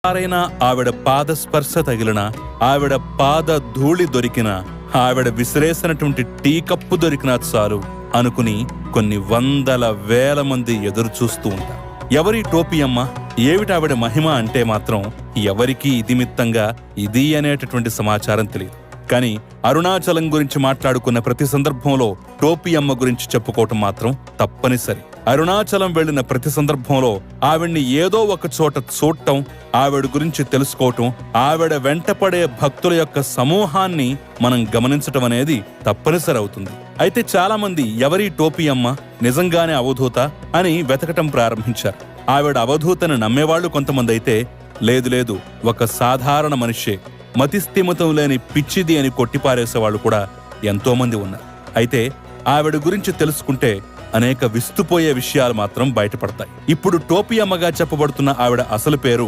ఒక్కసారైనా ఆవిడ పాద స్పర్శ తగిలిన, ఆవిడ పాద ధూళి దొరికిన, ఆవిడ విసిరేసినటువంటి టీ కప్పు దొరికినా చాలు అనుకుని కొన్ని వందల వేల మంది ఎదురు చూస్తూ ఉంటారు. ఎవరి టోపీ అమ్మ, ఏమిటావిడ మహిమ అంటే మాత్రం ఎవరికీ ఇదిమిత్తంగా ఇది అనేటటువంటి సమాచారం తెలియదు. కానీ అరుణాచలం గురించి మాట్లాడుకున్న ప్రతి సందర్భంలో టోపీ అమ్మ గురించి చెప్పుకోవటం మాత్రం తప్పనిసరి. అరుణాచలం వెళ్లిన ప్రతి సందర్భంలో ఆవిడ్ని ఏదో ఒక చోట చూడటం, ఆవిడ గురించి తెలుసుకోవటం, ఆవిడ వెంటపడే భక్తుల యొక్క సమూహాన్ని మనం గమనించటం అనేది తప్పనిసరి అవుతుంది. అయితే చాలా మంది ఎవరి టోపీ అమ్మ, నిజంగానే అవధూత అని వెతకటం ప్రారంభించారు. ఆవిడ అవధూతను నమ్మేవాళ్లు కొంతమంది అయితే, లేదు ఒక సాధారణ మనిషే, మతిస్థిమితం లేని పిచ్చిది అని కొట్టిపారేసేవాళ్లు కూడా ఎంతో మంది ఉన్నారు. అయితే ఆవిడ గురించి తెలుసుకుంటే అనేక విస్తుపోయే విషయాలు మాత్రం బయటపడతాయి. ఇప్పుడు టోపీ అమ్మగా చెప్పబడుతున్న ఆవిడ అసలు పేరు